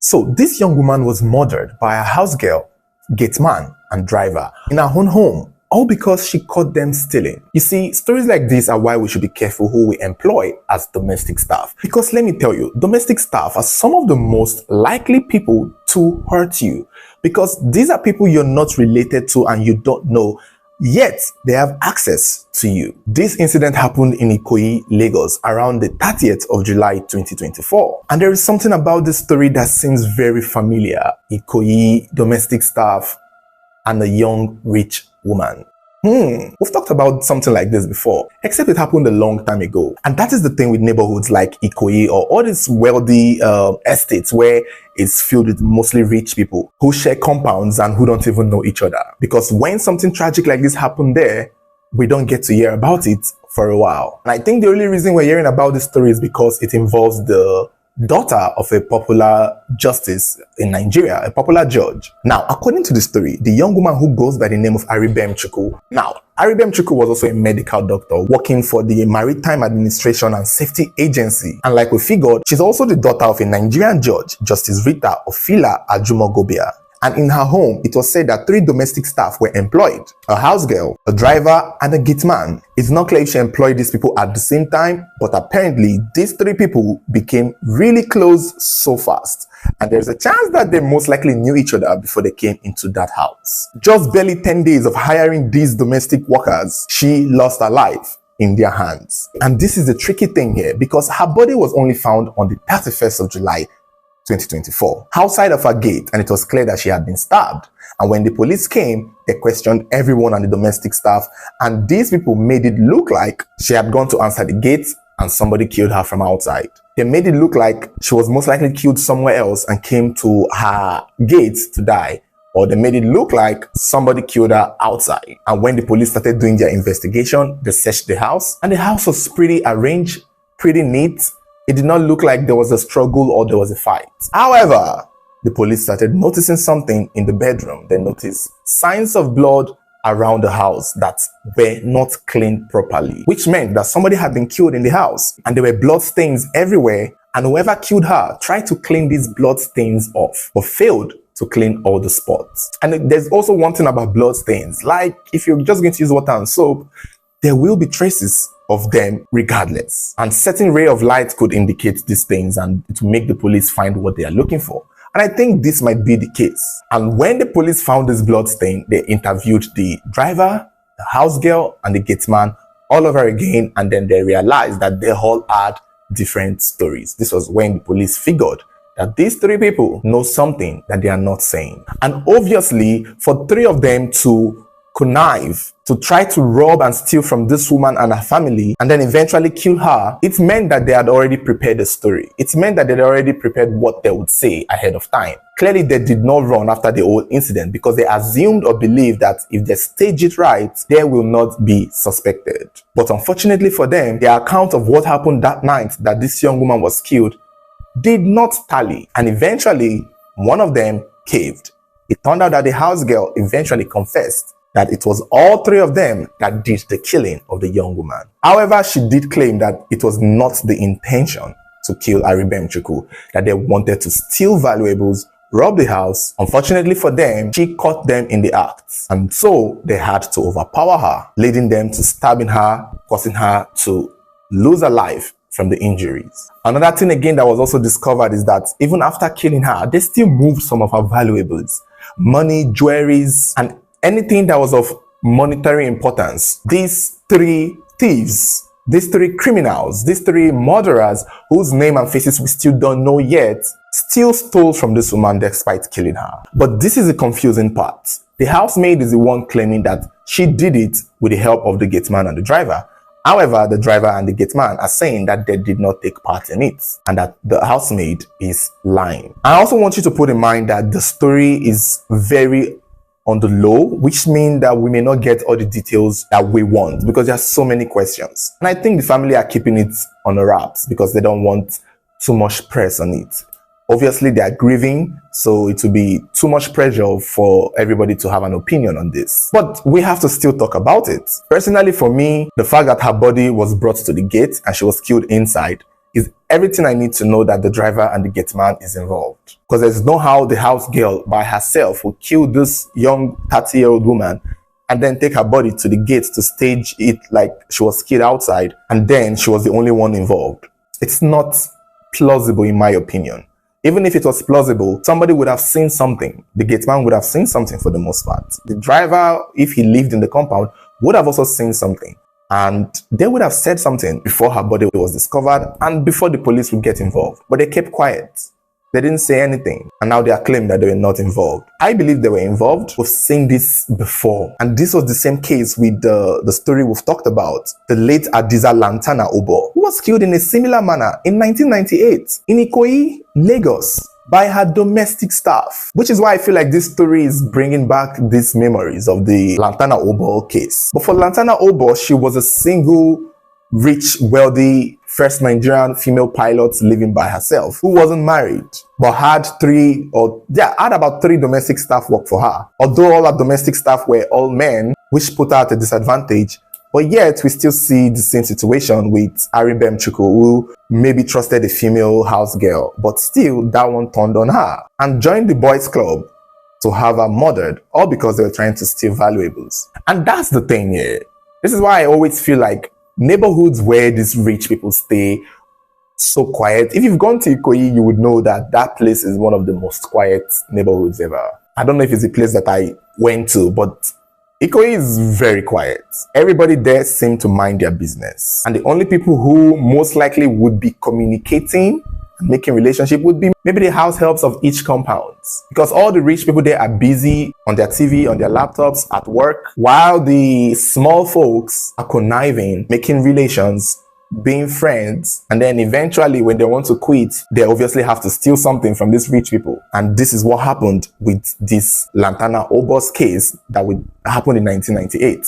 So this young woman was murdered by a house girl, gate man, and driver in her own home, all because she caught them stealing. You see, stories like this are why we should be careful who we employ as domestic staff. Because let me tell you, domestic staff are some of the most likely people to hurt you. Because these are people you're not related to and you don't know, yet they have access to you. This incident happened in Ikoyi, Lagos around the 30th of July 2024. And there is something about this story that seems very familiar. Ikoyi, domestic staff, and a young rich woman. We've talked about something like this before, except it happened a long time ago. And that is the thing with neighborhoods like Ikoyi or all these wealthy estates where it's filled with mostly rich people who share compounds and who don't even know each other. Because when something tragic like this happened there, we don't get to hear about it for a while. And I think the only reason we're hearing about this story is because it involves the daughter of a popular justice in Nigeria, a popular judge. Now, according to the story, the young woman who goes by the name of Aribem Chukwu. Now, Aribem Chukwu was also a medical doctor working for the Maritime Administration and Safety Agency. And like we figured, she's also the daughter of a Nigerian judge, Justice Rita Ofila Ajumogobia. And in her home, it was said that 3 domestic staff were employed: a house girl, a driver, and a gate man. It's not clear if she employed these people at the same time, but apparently these 3 people became really close so fast. And there's a chance that they most likely knew each other before they came into that house. Just barely 10 days of hiring these domestic workers, she lost her life in their hands. And this is the tricky thing here, because her body was only found on the 31st of July 2024, outside of her gate, and it was clear that she had been stabbed. And when the police came, they questioned everyone on the domestic staff, and these people made it look like she had gone to answer the gate and somebody killed her from outside. They made it look like she was most likely killed somewhere else and came to her gate to die. Or they made it look like somebody killed her outside. And when the police started doing their investigation, they searched the house, and the house was pretty arranged, pretty neat. It did not look like there was a struggle or there was a fight. However, the police started noticing something in the bedroom. They noticed signs of blood around the house that were not cleaned properly, which meant that somebody had been killed in the house, and there were blood stains everywhere, and whoever killed her tried to clean these blood stains off, but failed to clean all the spots. And there's also one thing about blood stains, like if you're just going to use water and soap, there will be traces of them regardless. And certain ray of light could indicate these things and to make the police find what they are looking for. And I think this might be the case. And when the police found this blood stain, they interviewed the driver, the house girl, and the gate man all over again. And then they realized that they all had different stories. This was when the police figured that these 3 people know something that they are not saying. And obviously, for 3 of them to connive, to try to rob and steal from this woman and her family, and then eventually kill her, it meant that they had already prepared a story. It meant that they had already prepared what they would say ahead of time. Clearly, they did not run after the whole incident because they assumed or believed that if they stage it right, they will not be suspected. But unfortunately for them, their account of what happened that night that this young woman was killed did not tally, and eventually one of them caved. It turned out that the house girl eventually confessed that it was all 3 of them that did the killing of the young woman. However, she did claim that it was not the intention to kill Aribem Chukwu, that they wanted to steal valuables, rob the house. Unfortunately for them, she caught them in the act, and so they had to overpower her, leading them to stabbing her, causing her to lose her life from the injuries. Another thing again that was also discovered is that even after killing her, they still moved some of her valuables, money, jewelries, and anything that was of monetary importance. These 3 thieves, these 3 criminals, these 3 murderers whose name and faces we still don't know yet, still stole from this woman despite killing her. But this is the confusing part. The housemaid is the one claiming that she did it with the help of the gate man and the driver. However, the driver and the gate man are saying that they did not take part in it and that the housemaid is lying. I also want you to put in mind that the story is very on the low, which means that we may not get all the details that we want because there are so many questions. And I think the family are keeping it on the wraps because they don't want too much press on it. Obviously, they are grieving, so it will be too much pressure for everybody to have an opinion on this. But we have to still talk about it. Personally, for me, the fact that her body was brought to the gate and she was killed inside is everything I need to know that the driver and the gate man is involved. Because there's no how the house girl by herself will kill this young 30-year-old woman and then take her body to the gate to stage it like she was killed outside, and then she was the only one involved. It's not plausible in my opinion. Even if it was plausible, somebody would have seen something. The gate man would have seen something for the most part. The driver, if he lived in the compound, would have also seen something. And they would have said something before her body was discovered and before the police would get involved. But they kept quiet. They didn't say anything. And now they are claiming that they were not involved. I believe they were involved. We've seen this before. And this was the same case with the story we've talked about. The late Adiza Lantana Obo, who was killed in a similar manner in 1998 in Ikoyi, Lagos, by her domestic staff. Which is why I feel like this story is bringing back these memories of the Lantana Obo case. But for Lantana Obo, she was a single, rich, wealthy, first Nigerian female pilot living by herself who wasn't married but had about three domestic staff work for her. Although all her domestic staff were all men, which put her at a disadvantage, but yet we still see the same situation with Aribem Chuku, who maybe trusted a female house girl, but still that one turned on her and joined the boys club to have her murdered, all because they were trying to steal valuables. And that's the thing here. This is why I always feel like neighborhoods where these rich people stay so quiet. If you've gone to Ikoyi, you would know that that place is one of the most quiet neighborhoods ever. I don't know if it's the place that I went to, but Ikoyi is very quiet. Everybody there seemed to mind their business. And the only people who most likely would be communicating and making relationship would be maybe the house helps of each compound. Because all the rich people there are busy on their TV, on their laptops, at work, while the small folks are conniving, making relations, being friends, and then eventually when they want to quit, they obviously have to steal something from these rich people. And this is what happened with this Lantana Obo's case that happened in 1998.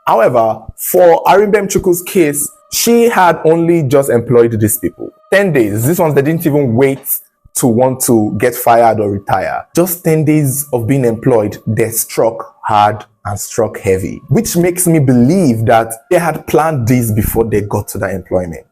However, for Aribem Chuku's case, she had only just employed these people. 10 days. These ones, they didn't even wait to want to get fired or retire. Just 10 days of being employed, they struck hard and struck heavy, which makes me believe that they had planned this before they got to that employment.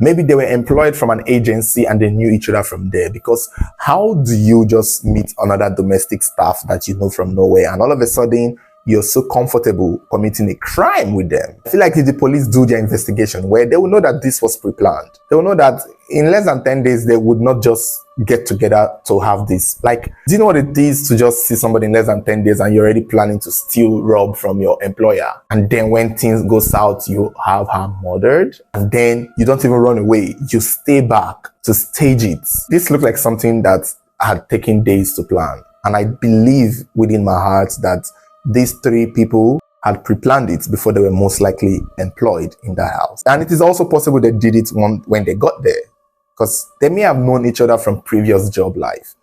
Maybe they were employed from an agency and they knew each other from there, because how do you just meet another domestic staff that you know from nowhere and all of a sudden you're so comfortable committing a crime with them? I feel like if the police do their investigation, where they will know that this was pre-planned, they will know that in less than 10 days, they would not just get together to have this. Like, do you know what it is to just see somebody in less than 10 days and you're already planning to steal, rob from your employer? And then when things go south, you have her murdered. And then you don't even run away. You stay back to stage it. This looked like something that had taken days to plan. And I believe within my heart that these three people had pre-planned it before they were most likely employed in the house. And it is also possible they did it when they got there, because they may have known each other from previous job life.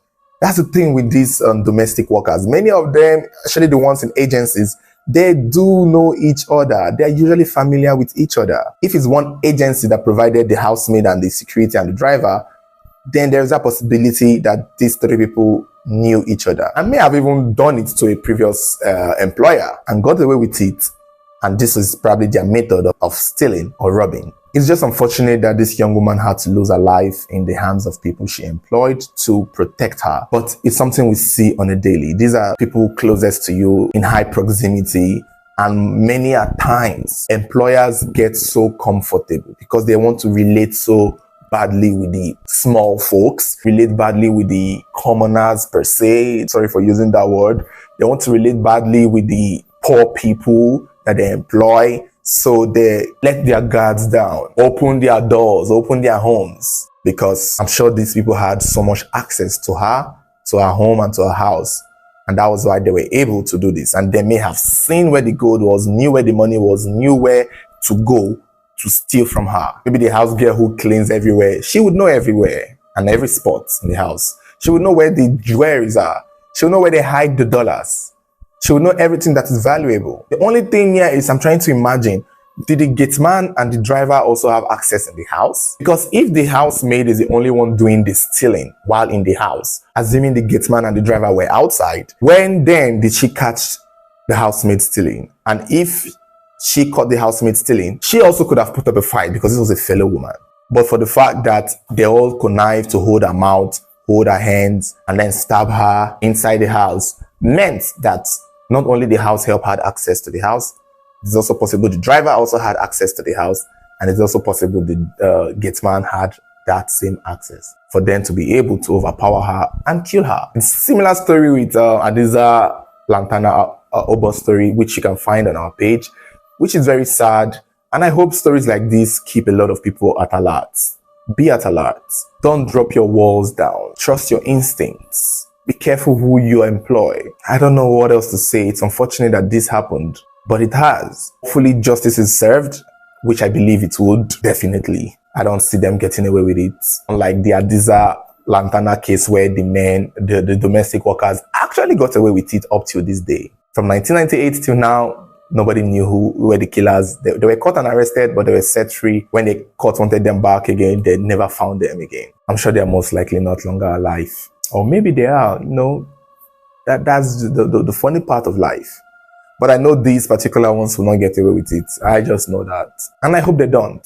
That's the thing with these domestic workers. Many of them, especially the ones in agencies, they do know each other. They're usually familiar with each other. If it's one agency that provided the housemaid and the security and the driver, then there's a possibility that these three people knew each other and may have even done it to a previous employer and got away with it. And this is probably their method of stealing or robbing. It's just unfortunate that this young woman had to lose her life in the hands of people she employed to protect her. But it's something we see on a daily. These are people closest to you in high proximity. And many a times, employers get so comfortable because they want to relate so badly with the small folks, relate badly with the commoners per se. Sorry for using that word. They want to relate badly with the poor people that they employ. So they let their guards down, open their doors, open their homes, because I'm sure these people had so much access to her home and to her house. And that was why they were able to do this. And they may have seen where the gold was, knew where the money was, knew where to go to steal from her. Maybe the house girl who cleans everywhere, she would know everywhere and every spot in the house. She would know where the jewelries are. She would know where they hide the dollars. She would know everything that is valuable. The only thing here is I'm trying to imagine, did the gateman and the driver also have access in the house? Because if the housemaid is the only one doing the stealing while in the house, assuming the gateman and the driver were outside, when then did she catch the housemaid stealing? And if she caught the housemaid stealing, she also could have put up a fight because this was a fellow woman. But for the fact that they all connived to hold her mouth, hold her hands, and then stab her inside the house meant that not only the house help had access to the house, it's also possible the driver also had access to the house, and it's also possible the gateman had that same access for them to be able to overpower her and kill her. It's a similar story with Adiza Lantana Obo story, which you can find on our page, which is very sad. And I hope stories like this keep a lot of people at alert. Be at alert. Don't drop your walls down. Trust your instincts. Be careful who you employ. I don't know what else to say. It's unfortunate that this happened, but it has. Hopefully justice is served, which I believe it would, definitely. I don't see them getting away with it. Unlike the Adiza Lantana case where the domestic workers actually got away with it up till this day. From 1998 till now, nobody knew who were the killers. They were caught and arrested, but they were set free. When the court wanted them back again, they never found them again. I'm sure they're most likely not longer alive. Or maybe they are, that's the funny part of life. But I know these particular ones will not get away with it. I just know that. And I hope they don't.